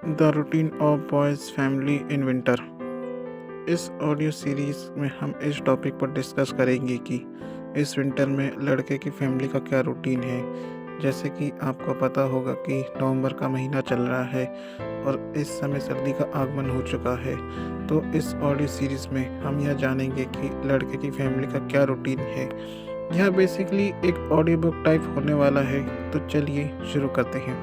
The routine of boys family in winter. इस audio series में हम इस टॉपिक पर डिस्कस करेंगे कि इस विंटर में लड़के की फैमिली का क्या रूटीन है। जैसे कि आपको पता होगा कि नवंबर का महीना चल रहा है और इस समय सर्दी का आगमन हो चुका है। तो इस ऑडियो सीरीज़ में हम यह जानेंगे कि लड़के की फैमिली का क्या रूटीन है। यह बेसिकली एक ऑडियो बुक टाइप होने वाला है। तो चलिए शुरू करते हैं।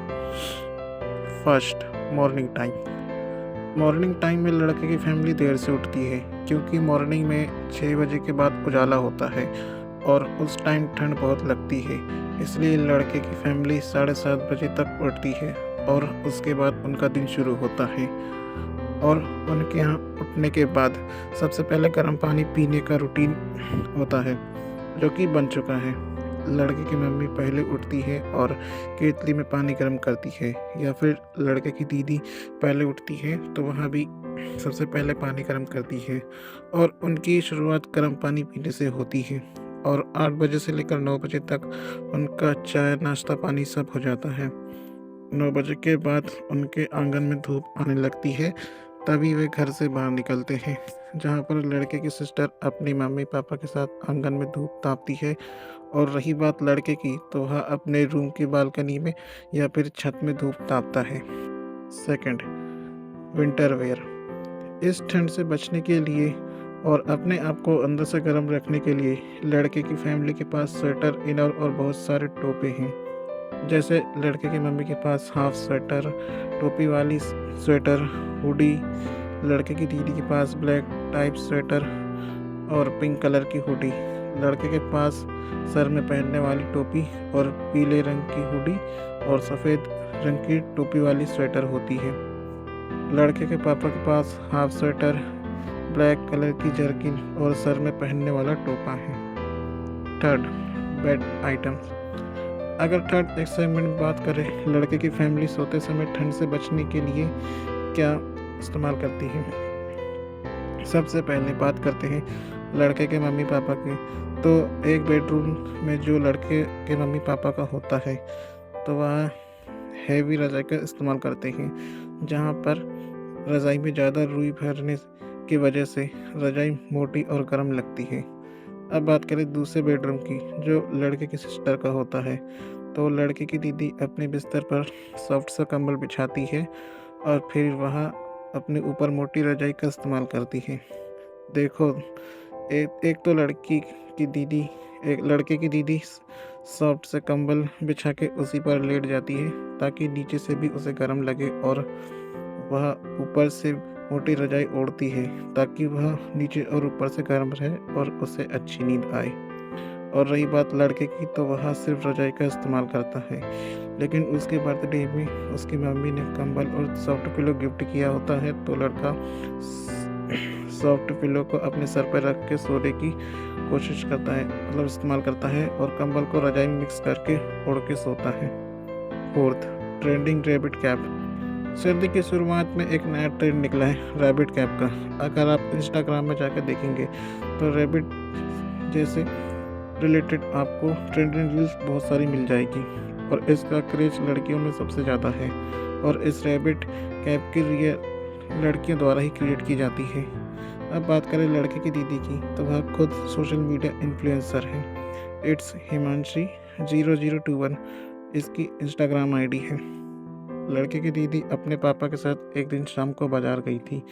First, morning time. Morning time में लड़के की फैमिली देर से उठती है क्योंकि मॉर्निंग में 6 बजे के बाद उजाला होता है और उस टाइम ठंड बहुत लगती है। इसलिए लड़के की फैमिली 7:30 बजे तक उठती है और उसके बाद उनका दिन शुरू होता है। और उनके यहाँ उठने के बाद सबसे पहले गर्म पानी पीने का रूटीन होता है जो कि बन चुका है। लड़के की मम्मी पहले उठती है और केतली में पानी गर्म करती है, या फिर लड़के की दीदी पहले उठती है तो वहाँ भी सबसे पहले पानी गर्म करती है और उनकी शुरुआत गर्म पानी पीने से होती है। और 8 बजे से लेकर 9 बजे तक उनका चाय नाश्ता पानी सब हो जाता है। 9 बजे के बाद उनके आंगन में धूप आने लगती है, तभी वे घर से बाहर निकलते हैं, जहाँ पर लड़के की सिस्टर अपनी मम्मी पापा के साथ आंगन में धूप तापती है। और रही बात लड़के की, तो वह अपने रूम की बालकनी में या फिर छत में धूप तापता है। Second, winter wear. इस ठंड से बचने के लिए और अपने आप को अंदर से गर्म रखने के लिए लड़के की फैमिली के पास स्वेटर, इनर और बहुत सारे टोपे हैं। जैसे लड़के की मम्मी के पास हाफ स्वेटर, टोपी वाली स्वेटर, हुडी। लड़के की दीदी के पास ब्लैक टाइप स्वेटर और पिंक कलर की हुडी। लड़के के पास सर में पहनने वाली टोपी और पीले रंग की हुडी और सफ़ेद रंग की टोपी वाली स्वेटर होती है। लड़के के पापा के पास हाफ स्वेटर, ब्लैक कलर की जर्किन और सर में पहनने वाला टोपा है। Third, bed items. अगर थर्ड एक्साइटमेंट में बात करें, लड़के की फैमिली सोते समय ठंड से बचने के लिए क्या इस्तेमाल करती है। सबसे पहले बात करते हैं लड़के के मम्मी पापा की। तो एक बेडरूम में जो लड़के के मम्मी पापा का होता है, तो वह हैवी रज़ाई का इस्तेमाल करते हैं, जहाँ पर रज़ाई में ज़्यादा रुई भरने की वजह से रज़ाई मोटी और गर्म लगती है। अब बात करें दूसरे बेडरूम की, जो लड़के की सिस्टर का होता है। तो लड़के की दीदी अपने बिस्तर पर सॉफ्ट सा कंबल बिछाती है और फिर वह अपने ऊपर मोटी रज़ाई का इस्तेमाल करती है। देखो, एक तो लड़के की दीदी सॉफ्ट से कंबल बिछा के उसी पर लेट जाती है ताकि नीचे से भी उसे गर्म लगे, और वह ऊपर से मोटी रज़ाई ओढ़ती है ताकि वह नीचे और ऊपर से गर्म रहे और उसे अच्छी नींद आए। और रही बात लड़के की, तो वह सिर्फ रज़ाई का इस्तेमाल करता है, लेकिन उसके बर्थडे में उसकी मम्मी ने कंबल और सॉफ्ट पिलो गिफ्ट किया होता है, तो लड़का सॉफ्ट पिलो को अपने सर पर रख के सोने की कोशिश करता है, मतलब इस्तेमाल करता है, और कंबल को रजाई में मिक्स करके ओढ़ के सोता है। Fourth, trending rabbit cap. सर्दी की शुरुआत में एक नया ट्रेंड निकला है रैबिट कैप का। अगर आप इंस्टाग्राम में जाकर देखेंगे तो रैबिट जैसे रिलेटेड आपको ट्रेंडिंग रील्स बहुत सारी मिल जाएगी, और इसका क्रेज लड़कियों में सबसे ज़्यादा है। और इस रैबिट कैप की रियल लड़कियों द्वारा ही क्रिएट की जाती है। अब बात करें लड़के की दीदी की, तो वह खुद सोशल मीडिया इन्फ्लुएंसर है। इट्स हिमांशी 0021 इसकी इंस्टाग्राम आईडी है। लड़के की दीदी अपने पापा के साथ एक दिन शाम को बाजार गई थी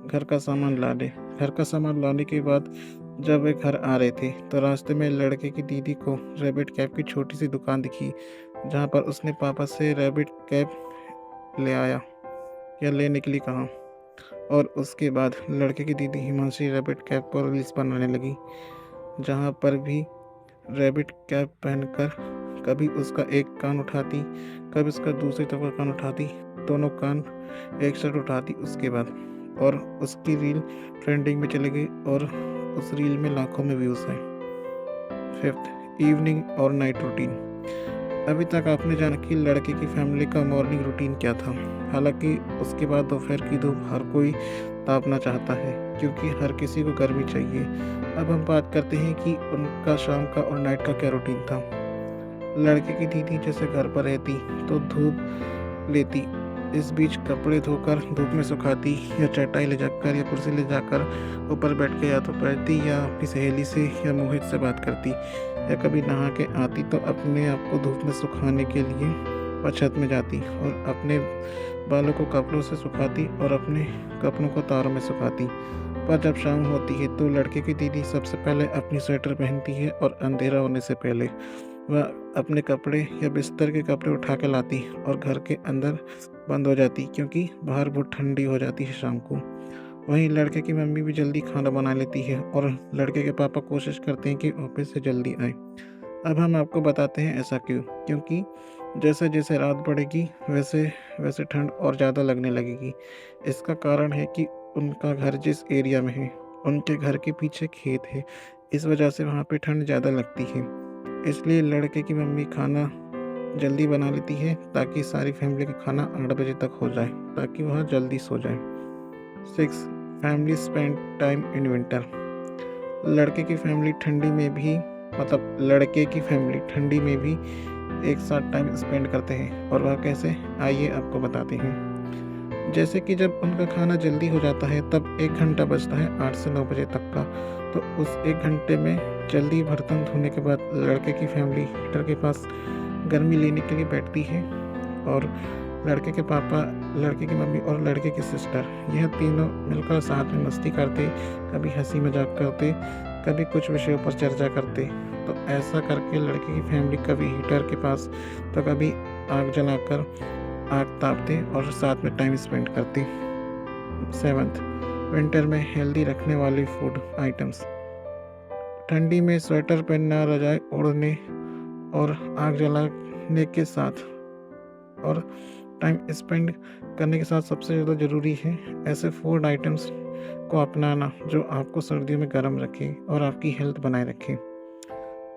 घर का सामान लाने के बाद जब वे घर आ रहे थे, तो रास्ते में लड़के की दीदी को रैबिट कैप की छोटी सी दुकान दिखी, जहाँ पर उसने पापा से रैबिट कैप लेने के लिए कहा। और उसके बाद लड़के की दीदी हिमांशी रैबिट कैप पर रील्स बनाने लगी, जहाँ पर भी रैबिट कैप पहनकर कभी उसका एक कान उठाती, कभी उसका दूसरी तरफ का कान उठाती, दोनों कान एक साथ उठाती उसके बाद, और उसकी रील ट्रेंडिंग में चली गई और उस रील में लाखों में व्यूज़ आए। फिफ्थ, इवनिंग और नाइट रूटीन। अभी तक आपने जाना कि लड़के की फैमिली का मॉर्निंग रूटीन क्या था। हालांकि उसके बाद दोपहर की धूप हर कोई तापना चाहता है, क्योंकि हर किसी को गर्मी चाहिए। अब हम बात करते हैं कि उनका शाम का और नाइट का क्या रूटीन था। लड़के की दीदी जैसे घर पर रहती तो धूप लेती इस बीच कपड़े धोकर धूप में सुखाती या चटाई ले जाकर या कुर्सी ले जाकर ऊपर बैठ के या तो पढ़ती या अपनी सहेली से या मोहित से बात करती, या कभी नहा के आती तो अपने आप को धूप में सुखाने के लिए वह छत में जाती और अपने बालों को कपड़ों से सुखाती और अपने कपड़ों को तारों में सुखाती। पर जब शाम होती है तो लड़के की दीदी सबसे पहले अपनी स्वेटर पहनती है और अंधेरा होने से पहले वह अपने कपड़े या बिस्तर के कपड़े उठा के लाती और घर के अंदर बंद हो जाती, क्योंकि बाहर बहुत ठंडी हो जाती है शाम को। वहीं लड़के की मम्मी भी जल्दी खाना बना लेती है और लड़के के पापा कोशिश करते हैं कि ऑफिस से जल्दी आए। अब हम आपको बताते हैं ऐसा क्यों, क्योंकि जैसे जैसे रात बढ़ेगी वैसे वैसे ठंड और ज़्यादा लगने लगेगी। इसका कारण है कि उनका घर जिस एरिया में है, उनके घर के पीछे खेत है, इस वजह से वहाँ पे ठंड ज़्यादा लगती है। इसलिए लड़के की मम्मी खाना जल्दी बना लेती है ताकि सारी फैमिली का खाना 8 बजे तक हो जाए, ताकि वह जल्दी सो जाए। 6. Family spend time in winter. लड़के की फैमिली ठंडी में भी लड़के की फैमिली ठंडी में भी एक साथ टाइम स्पेंड करते हैं। और वह कैसे, आइए आपको बताते हैं। जैसे कि जब उनका खाना जल्दी हो जाता है तब 1 घंटा बचता है 8 से 9 बजे तक का, तो उस 1 घंटे में जल्दी बर्तन धोने के बाद लड़के की फैमिली हीटर के पास गर्मी लेने के लिए बैठती है और लड़के के पापा, लड़के की मम्मी और लड़के की सिस्टर, यह तीनों मिलकर साथ में मस्ती करते, कभी हंसी मजाक करते, कभी कुछ विषयों पर चर्चा करते। तो ऐसा करके लड़के की फैमिली कभी हीटर के पास तो कभी आग जलाकर आग तापते और साथ में टाइम स्पेंड करते। 7. विंटर में हेल्दी रखने वाले फूड आइटम्स। ठंडी में स्वेटर पहनना, रजाई ओढ़ने और आग जलाने के साथ और टाइम स्पेंड करने के साथ सबसे ज़्यादा ज़रूरी है ऐसे फूड आइटम्स को अपनाना जो आपको सर्दियों में गर्म रखे और आपकी हेल्थ बनाए रखे।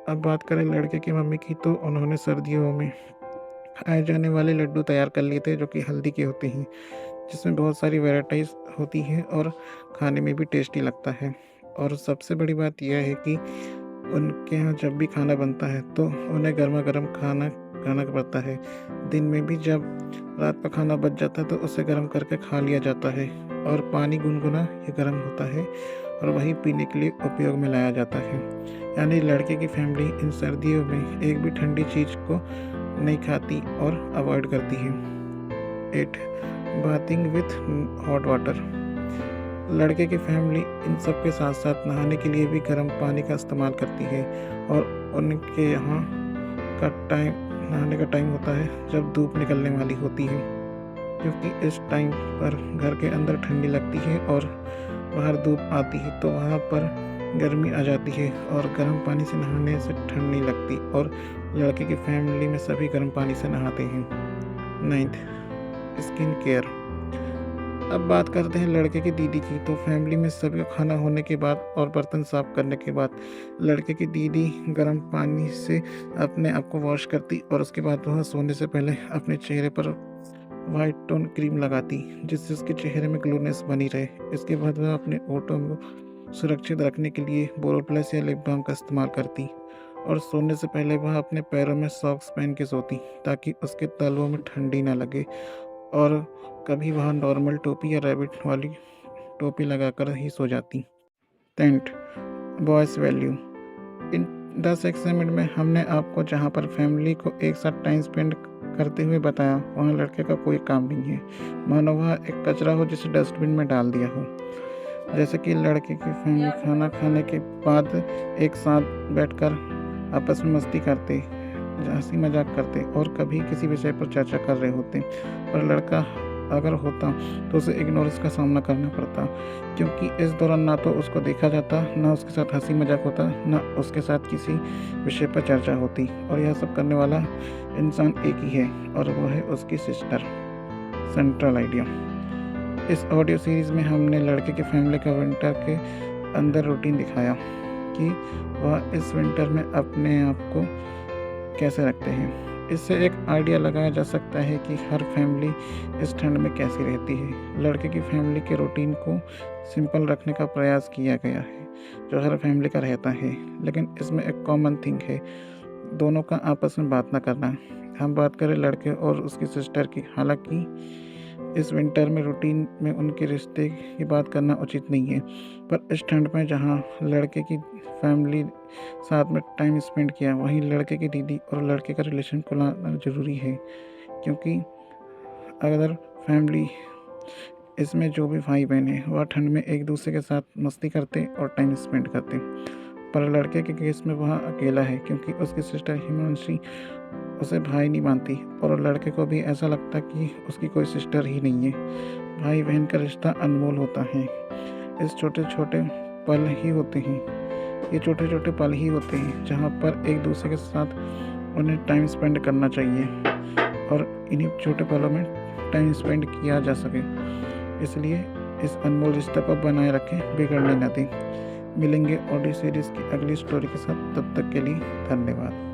अब बात करें लड़के की मम्मी की, तो उन्होंने सर्दियों में खाए जाने वाले लड्डू तैयार कर लिए थे जो कि हल्दी के होते हैं, जिसमें बहुत सारी वैराइटीज़ होती हैं और खाने में भी टेस्टी लगता है। और सबसे बड़ी बात यह है कि उनके यहाँ जब भी खाना बनता है तो उन्हें गर्मा गर्म खाना खाना पड़ता है। दिन में भी जब रात का खाना बच जाता है तो उसे गर्म करके खा लिया जाता है और पानी गुनगुना या गर्म होता है और वही पीने के लिए उपयोग में लाया जाता है। यानी लड़के की फैमिली इन सर्दियों में एक भी ठंडी चीज़ को नहीं खाती और अवॉइड करती है। 8. Bathing with hot water. लड़के की फैमिली इन सब के साथ साथ नहाने के लिए भी गर्म पानी का इस्तेमाल करती है और उनके यहाँ का नहाने का टाइम होता है जब धूप निकलने वाली होती है, क्योंकि इस टाइम पर घर के अंदर ठंडी लगती है और बाहर धूप आती है तो वहाँ पर गर्मी आ जाती है और गर्म पानी से नहाने से ठंड नहीं लगती और लड़के की फैमिली में सभी गर्म पानी से नहाते हैं। 9. Skin care. अब बात करते हैं लड़के की दीदी की। तो फैमिली में सभी खाना होने के बाद और बर्तन साफ करने के बाद लड़के की दीदी गर्म पानी से अपने आप को वॉश करती और उसके बाद वह सोने से पहले अपने चेहरे पर वाइट टोन क्रीम लगाती जिससे उसके चेहरे में ग्लोनेस बनी रहे। इसके बाद वह अपने होठों को सुरक्षित रखने के लिए बोरोप्लस या लिप बाम का इस्तेमाल करती और सोने से पहले वह अपने पैरों में सॉक्स पहन के सोती ताकि उसके तलवों में ठंडी ना लगे, और कभी वह नॉर्मल टोपी या रैबिट वाली टोपी लगाकर ही सो जाती। 10. Boys value. इन 10 सेगमेंट में हमने आपको जहाँ पर फैमिली को एक साथ टाइम स्पेंड करते हुए बताया वहाँ लड़के का कोई काम नहीं है, मानो वह एक कचरा हो जिसे डस्टबिन में डाल दिया हो। जैसे कि लड़के की फैमिली खाना खाने के बाद एक साथ बैठकर आपस में मस्ती करते, हंसी मजाक करते और कभी किसी विषय पर चर्चा कर रहे होते, और लड़का अगर होता तो उसे इग्नोरेंस का सामना करना पड़ता, क्योंकि इस दौरान ना तो उसको देखा जाता, ना उसके साथ हंसी मजाक होता, ना उसके साथ किसी विषय पर चर्चा होती, और यह सब करने वाला इंसान एक ही है और वो है उसकी सिस्टर। Central idea. इस ऑडियो सीरीज़ में हमने लड़के की फैमिली का विंटर के अंदर रूटीन दिखाया कि वह इस विंटर में अपने आप को कैसे रखते हैं। इससे एक आइडिया लगाया जा सकता है कि हर फैमिली इस ठंड में कैसी रहती है। लड़के की फैमिली के रूटीन को सिंपल रखने का प्रयास किया गया है जो हर फैमिली का रहता है, लेकिन इसमें एक कॉमन थिंग है, दोनों का आपस में बात ना करना। हम बात करें लड़के और उसकी सिस्टर की, हालांकि इस विंटर में रूटीन में उनके रिश्ते की बात करना उचित नहीं है, पर इस ठंड में जहाँ लड़के की फैमिली साथ में टाइम स्पेंड किया, वहीं लड़के की दीदी और लड़के का रिलेशन को लाना ज़रूरी है, क्योंकि अगर फैमिली इसमें जो भी भाई बहन है वह ठंड में एक दूसरे के साथ मस्ती करते और टाइम स्पेंड करते, पर लड़के के केस में वह अकेला है क्योंकि उसकी सिस्टर हिमांशी उसे भाई नहीं मानती और लड़के को भी ऐसा लगता कि उसकी कोई सिस्टर ही नहीं है। भाई बहन का रिश्ता अनमोल होता है। इस छोटे छोटे पल ही होते हैं ये छोटे छोटे पल ही होते हैं जहाँ पर एक दूसरे के साथ उन्हें टाइम स्पेंड करना चाहिए और इन्हीं छोटे पलों में टाइम स्पेंड किया जा सके। इसलिए इस अनमोल रिश्ते को बनाए रखें, बिगड़ने न दें। मिलेंगे ऑडियो सीरीज़ की अगली स्टोरी के साथ, तब तक के लिए धन्यवाद।